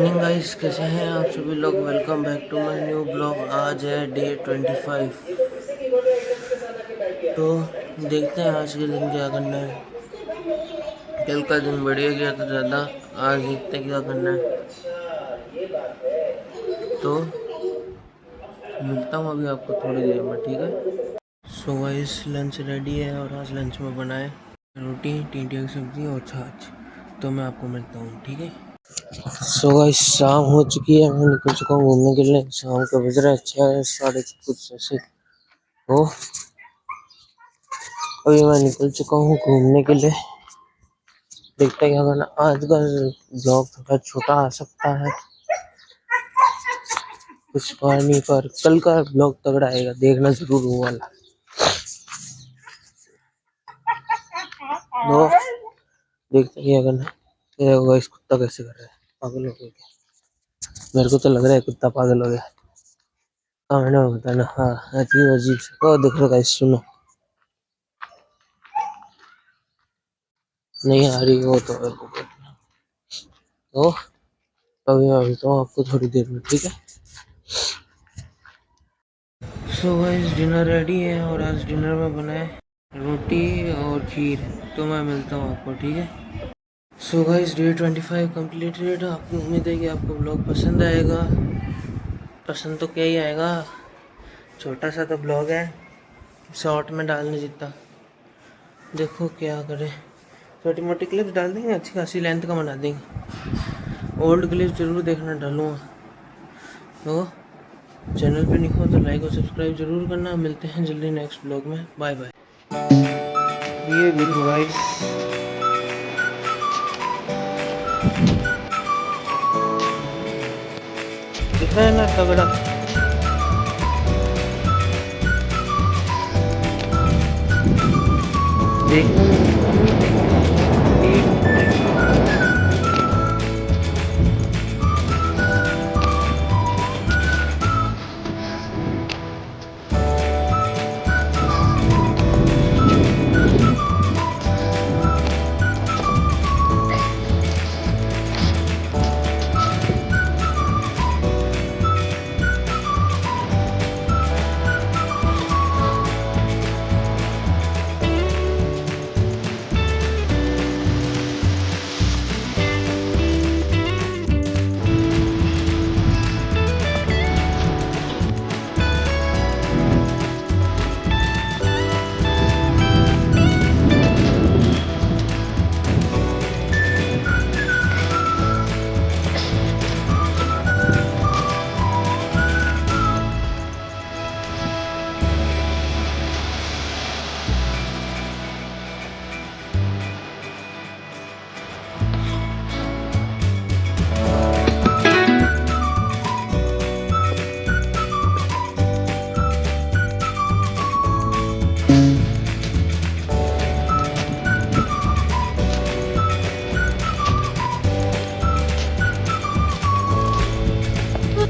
Morning guys, कैसे हैं आप सभी लोग। Welcome back to my new blog. आज है डे 25। तो देखते हैं आज के दिन क्या करना है। कल का दिन बढ़िया गया था ज़्यादा, आज देखते हैं क्या करना है। तो मिलता हूँ अभी आपको थोड़ी देर में, ठीक है। सो गाइस, लंच रेडी है और आज लंच में बनाए रोटी, टिंडिया की सब्जी और छाछ। तो मैं आपको मिलता हूँ, ठीक है। सो गाइस, शाम हो चुकी है, मैं निकल चुका हूँ घूमने के लिए। शाम का बज रहा है 6 साढ़े कुछ ऐसे। तो अभी मैं निकल चुका हूँ घूमने के लिए। देखते हैं क्या करना। आज का ब्लॉग थोड़ा छोटा आ सकता है, कुछ पानी पर। कल का ब्लॉग तगड़ा आएगा, देखना जरूर वो वाला। तो देखते हैं क्या करना। ये होगा, इस कुत्ता कैसे कर रहा है, पागल हो गया क्या? मेरे को तो लग रहा है कुत्ता पागल हो गया। हाँ मैंने बताना, हाँ अजीब अजीब से। ओ देखो गाइस, सुनो, नहीं आ रही हो तो मेरे को बोलना। तो अभी मैं मिलता हूँ आपको थोड़ी देर में, ठीक है। सो गाइस, डिनर रेडी है और आज डिनर में बना है रोटी और खीर। तो मैं मिलता हूँ आपको, ठीक है। So guys, day 25 completed. आपको उम्मीद है कि आपको ब्लॉग पसंद आएगा। पसंद तो क्या ही आएगा, छोटा सा तो ब्लॉग है, शॉर्ट में डालने जितना। देखो क्या करें, छोटी मोटी क्लिप्स डाल देंगे, अच्छी खासी लेंथ का बना देंगे। ओल्ड क्लिप्स जरूर देखना डालूँगा। तो चैनल पे नहीं हो तो लाइक और सब्सक्राइब जरूर करना। मिलते हैं जल्दी नेक्स्ट ब्लॉग में। Bye bye. ये देखो गाइस, दिख रहा है ना तगड़ा। देख